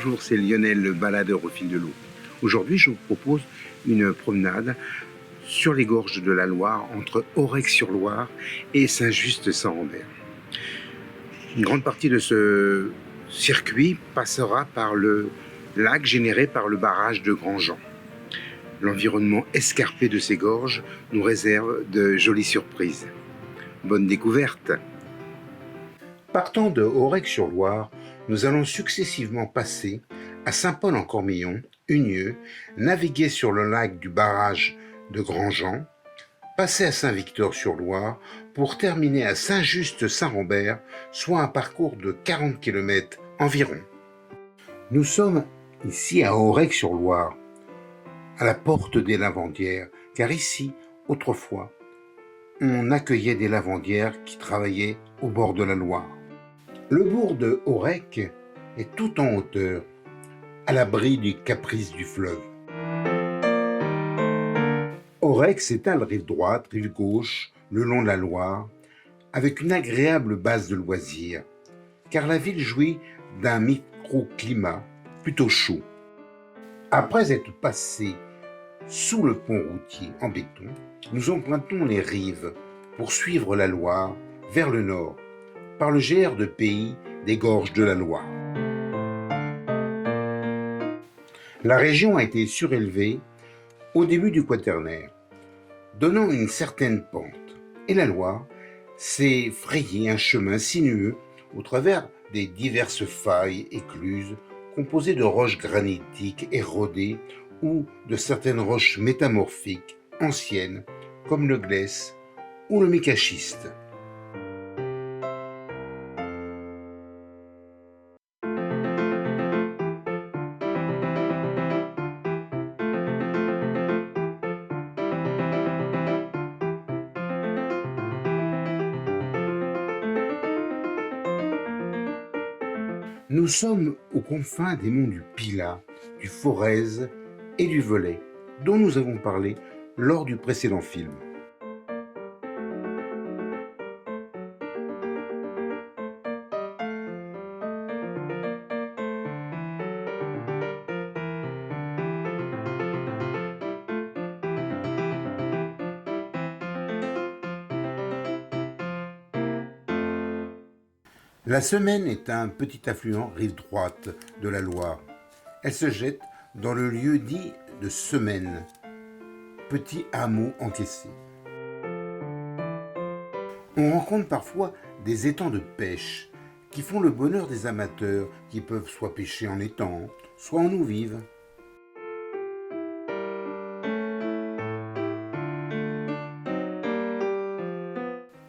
Bonjour, c'est Lionel, le baladeur au fil de l'eau. Aujourd'hui, je vous propose une promenade sur les gorges de la Loire, entre Aurec-sur-Loire et Saint-Just-Saint-Rambert. Une grande partie de ce circuit passera par le lac généré par le barrage de Grandjean. L'environnement escarpé de ces gorges nous réserve de jolies surprises. Bonne découverte! Partant de Aurec-sur-Loire, nous allons successivement passer à Saint-Paul-en-Cormillon, Unieux, naviguer sur le lac du barrage de Grandjean, passer à Saint-Victor-sur-Loire pour terminer à Saint-Just-Saint-Rambert, soit un parcours de 40 km environ. Nous sommes ici à Aurec-sur-Loire, à la porte des lavandières, car ici, autrefois, on accueillait des lavandières qui travaillaient au bord de la Loire. Le bourg de Aurec est tout en hauteur, à l'abri du caprice du fleuve. Aurec s'étale rive droite, rive gauche, le long de la Loire, avec une agréable base de loisirs, car la ville jouit d'un microclimat plutôt chaud. Après être passé sous le pont routier en béton, nous empruntons les rives pour suivre la Loire vers le nord, par le GR de pays des gorges de la Loire. La région a été surélevée au début du Quaternaire, donnant une certaine pente, et la Loire s'est frayé un chemin sinueux au travers des diverses failles écluses composées de roches granitiques érodées ou de certaines roches métamorphiques anciennes comme le glesse ou le micachiste. Nous sommes aux confins des monts du Pilat, du Forez et du Velay, dont nous avons parlé lors du précédent film. La Semaine est un petit affluent rive droite de la Loire. Elle se jette dans le lieu dit de Semaine, petit hameau encaissé. On rencontre parfois des étangs de pêche qui font le bonheur des amateurs qui peuvent soit pêcher en étang, soit en eau vive.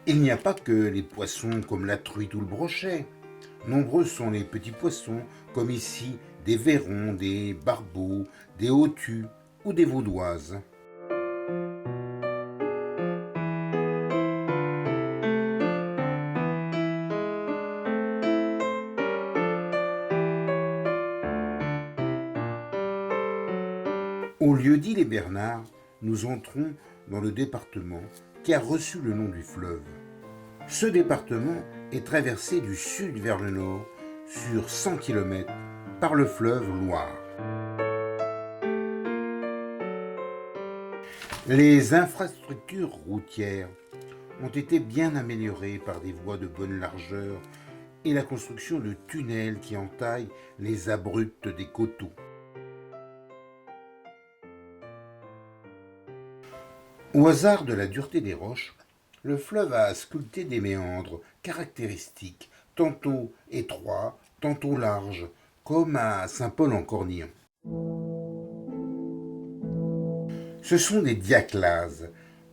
Il n'y a pas que les poissons comme la truite ou le brochet. Nombreux sont les petits poissons, comme ici des vairons, des barbeaux, des hautues ou des vaudoises. Au lieu-dit les Bernards, nous entrons dans le département qui a reçu le nom du fleuve. Ce département est traversé du sud vers le nord sur 100 km par le fleuve Loire. Les infrastructures routières ont été bien améliorées par des voies de bonne largeur et la construction de tunnels qui entaillent les abrupts des coteaux. Au hasard de la dureté des roches, le fleuve a sculpté des méandres caractéristiques, tantôt étroits, tantôt larges, comme à Saint-Paul-en-Cormillon. Ce sont des diaclases,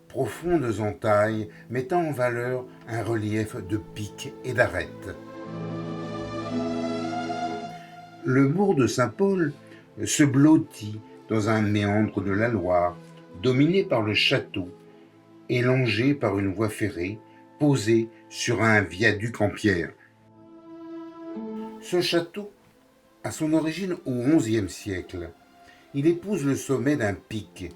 profondes entailles mettant en valeur un relief de pics et d'arêtes. Le bourg de Saint-Paul se blottit dans un méandre de la Loire, dominé par le château et longé par une voie ferrée posée sur un viaduc en pierre. Ce château a son origine au XIe siècle. Il épouse le sommet d'un pic.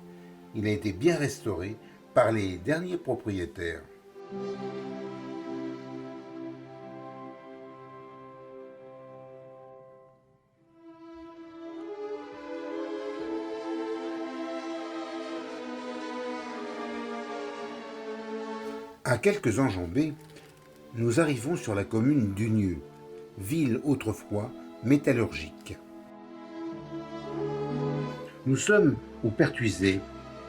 Il a été bien restauré par les derniers propriétaires. À quelques enjambées, nous arrivons sur la commune d'Unieux, ville autrefois métallurgique. Nous sommes au Pertuiset.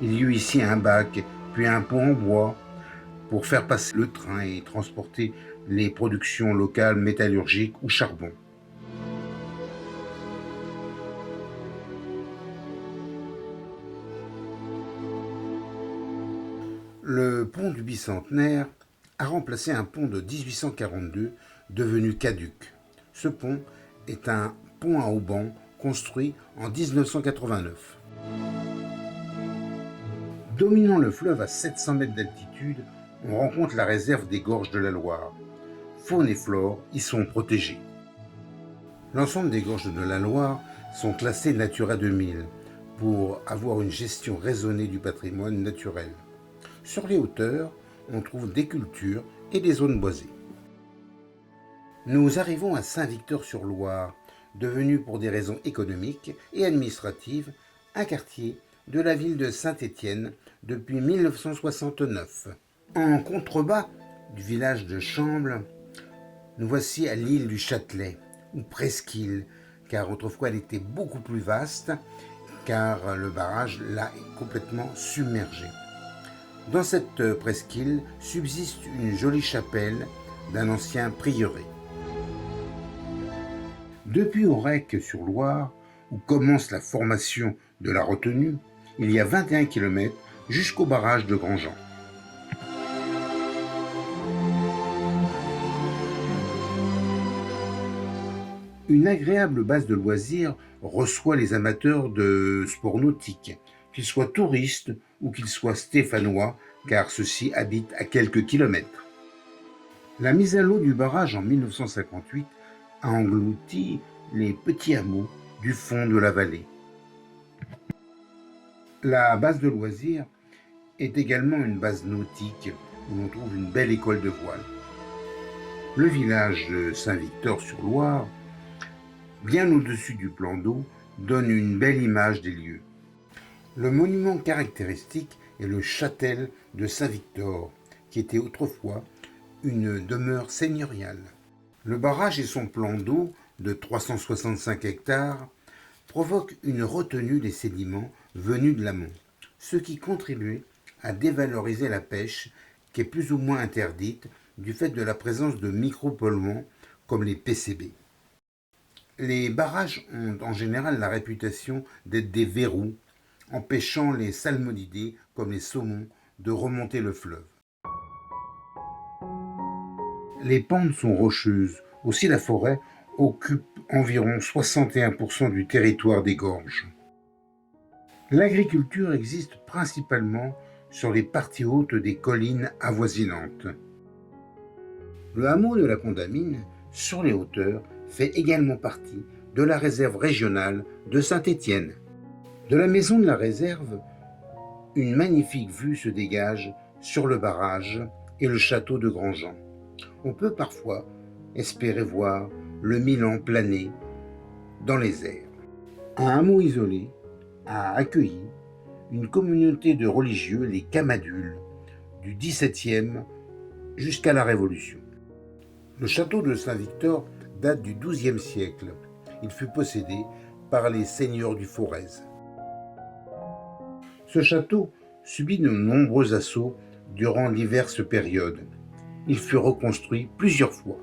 Il y eut ici un bac, puis un pont en bois pour faire passer le train et transporter les productions locales métallurgiques ou charbon. Le pont du Bicentenaire a remplacé un pont de 1842 devenu caduc. Ce pont est un pont à haubans construit en 1989. Dominant le fleuve à 700 mètres d'altitude, on rencontre la réserve des gorges de la Loire. Faune et flore y sont protégées. L'ensemble des gorges de la Loire sont classées Natura 2000 pour avoir une gestion raisonnée du patrimoine naturel. Sur les hauteurs, on trouve des cultures et des zones boisées. Nous arrivons à Saint-Victor-sur-Loire, devenu pour des raisons économiques et administratives un quartier de la ville de Saint-Étienne depuis 1969. En contrebas du village de Chambles, nous voici à l'île du Châtelet, ou presqu'île, car autrefois elle était beaucoup plus vaste, car le barrage l'a complètement submergée. Dans cette presqu'île subsiste une jolie chapelle d'un ancien prieuré. Depuis Aurec-sur-Loire, où commence la formation de la retenue, il y a 21 km jusqu'au barrage de Grandjean. Une agréable base de loisirs reçoit les amateurs de sport nautique, qu'ils soient touristes ou qu'ils soient stéphanois, car ceux-ci habitent à quelques kilomètres. La mise à l'eau du barrage en 1958 a englouti les petits hameaux du fond de la vallée. La base de loisirs est également une base nautique où l'on trouve une belle école de voile. Le village de Saint-Victor-sur-Loire, bien au-dessus du plan d'eau, donne une belle image des lieux. Le monument caractéristique est le châtel de Saint-Victor, qui était autrefois une demeure seigneuriale. Le barrage et son plan d'eau de 365 hectares provoquent une retenue des sédiments venus de l'amont, ce qui contribuait à dévaloriser la pêche qui est plus ou moins interdite du fait de la présence de micropolluants comme les PCB. Les barrages ont en général la réputation d'être des verrous, empêchant les salmonidés comme les saumons de remonter le fleuve. Les pentes sont rocheuses, aussi la forêt occupe environ 61% du territoire des gorges. L'agriculture existe principalement sur les parties hautes des collines avoisinantes. Le hameau de la Condamine, sur les hauteurs, fait également partie de la réserve régionale de Saint-Étienne. De la maison de la réserve, une magnifique vue se dégage sur le barrage et le château de Grandjean. On peut parfois espérer voir le Milan planer dans les airs. Un hameau isolé a accueilli une communauté de religieux, les Camadules, du XVIIe jusqu'à la Révolution. Le château de Saint-Victor date du XIIe siècle. Il fut possédé par les seigneurs du Forez. Ce château subit de nombreux assauts durant diverses périodes. Il fut reconstruit plusieurs fois.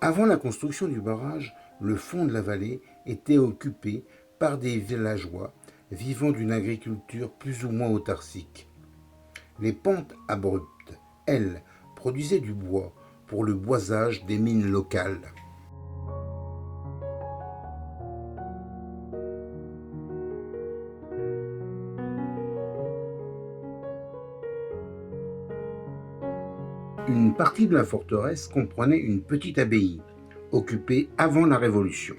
Avant la construction du barrage, le fond de la vallée était occupé par des villageois vivant d'une agriculture plus ou moins autarcique. Les pentes abruptes, elles, produisaient du bois pour le boisage des mines locales. Une partie de la forteresse comprenait une petite abbaye, occupée avant la Révolution.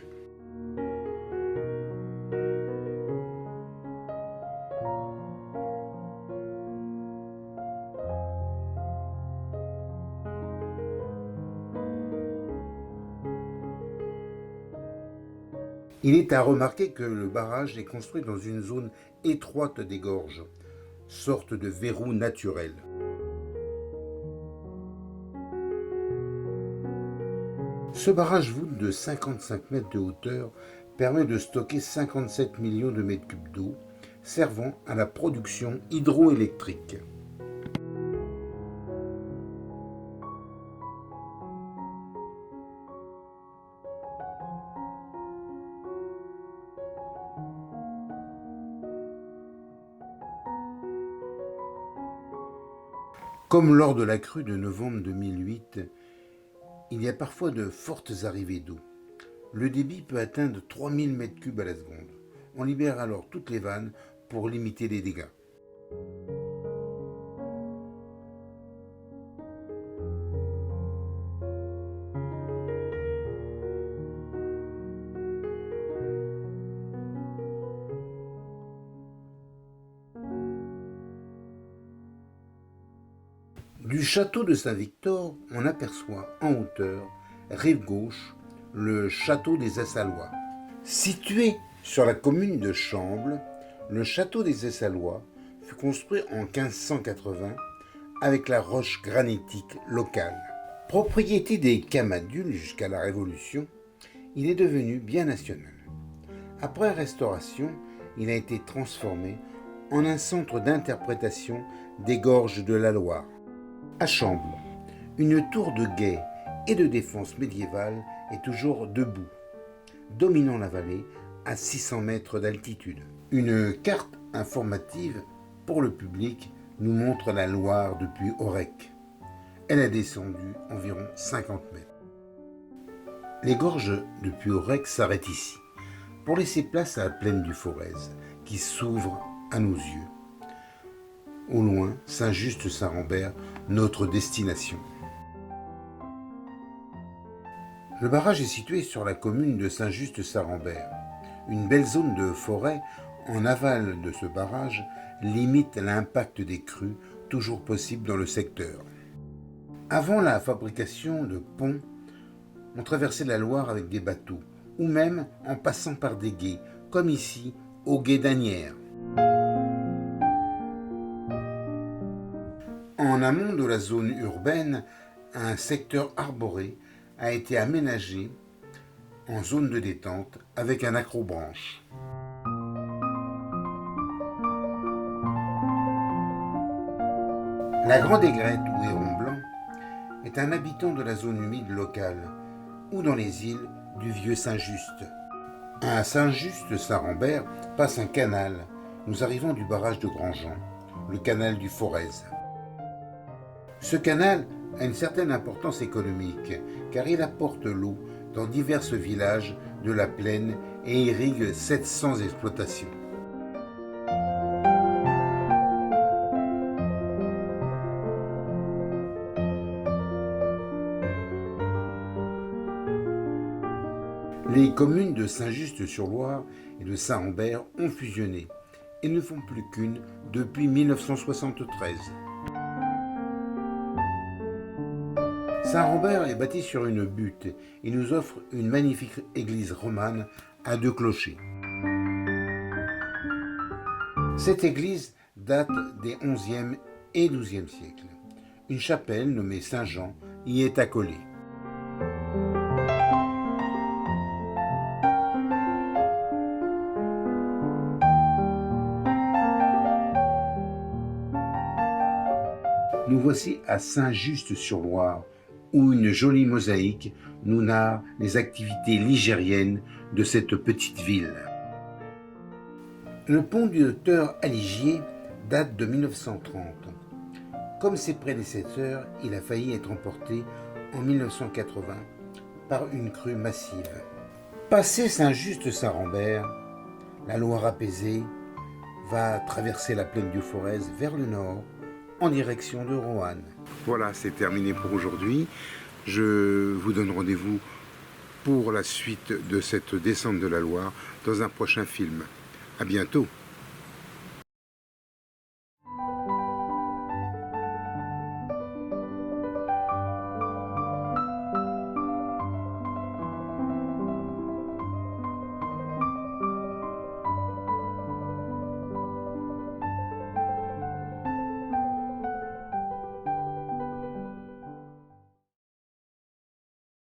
Il est à remarquer que le barrage est construit dans une zone étroite des gorges, sorte de verrou naturel. Ce barrage voûte de 55 mètres de hauteur permet de stocker 57 millions de mètres cubes d'eau, servant à la production hydroélectrique. Comme lors de la crue de novembre 2008, il y a parfois de fortes arrivées d'eau. Le débit peut atteindre 3000 m3 à la seconde. On libère alors toutes les vannes pour limiter les dégâts. Du château de Saint-Victor, on aperçoit en hauteur, rive gauche, le château des Essalois. Situé sur la commune de Chambles, le château des Essalois fut construit en 1580 avec la roche granitique locale. Propriété des Camadules jusqu'à la Révolution, il est devenu bien national. Après restauration, il a été transformé en un centre d'interprétation des gorges de la Loire. À Chambles, une tour de guet et de défense médiévale est toujours debout, dominant la vallée à 600 mètres d'altitude. Une carte informative pour le public nous montre la Loire depuis Aurec. Elle a descendu environ 50 mètres. Les gorges depuis Aurec s'arrêtent ici, pour laisser place à la plaine du Forez, qui s'ouvre à nos yeux. Au loin, Saint-Just-Saint-Rambert, notre destination. Le barrage est situé sur la commune de Saint-Just-Saint-Rambert. Une belle zone de forêt en aval de ce barrage limite l'impact des crues toujours possibles dans le secteur. Avant la fabrication de ponts, on traversait la Loire avec des bateaux, ou même en passant par des gués, comme ici, au gué d'Asnières. En amont de la zone urbaine, un secteur arboré a été aménagé en zone de détente avec un accrobranche. La grande aigrette ou héron blanc est un habitant de la zone humide locale ou dans les îles du Vieux Saint-Just. À Saint-Just-Saint-Rambert passe un canal. Nous arrivons du barrage de Grandjean, le canal du Forez. Ce canal a une certaine importance économique car il apporte l'eau dans divers villages de la plaine et irrigue 700 exploitations. Les communes de Saint-Just-sur-Loire et de Saint-Rambert ont fusionné et ne font plus qu'une depuis 1973. Saint-Rambert est bâti sur une butte et nous offre une magnifique église romane à 2 clochers. Cette église date des 11e et 12e siècles. Une chapelle nommée Saint-Jean y est accolée. Nous voici à Saint-Just-sur-Loire, où une jolie mosaïque nous narre les activités ligériennes de cette petite ville. Le pont du docteur Aligier date de 1930. Comme ses prédécesseurs, il a failli être emporté en 1980 par une crue massive. Passé Saint-Just-Saint-Rambert, la Loire apaisée va traverser la plaine du Forez vers le nord en direction de Roanne. Voilà, c'est terminé pour aujourd'hui. Je vous donne rendez-vous pour la suite de cette descente de la Loire dans un prochain film. À bientôt.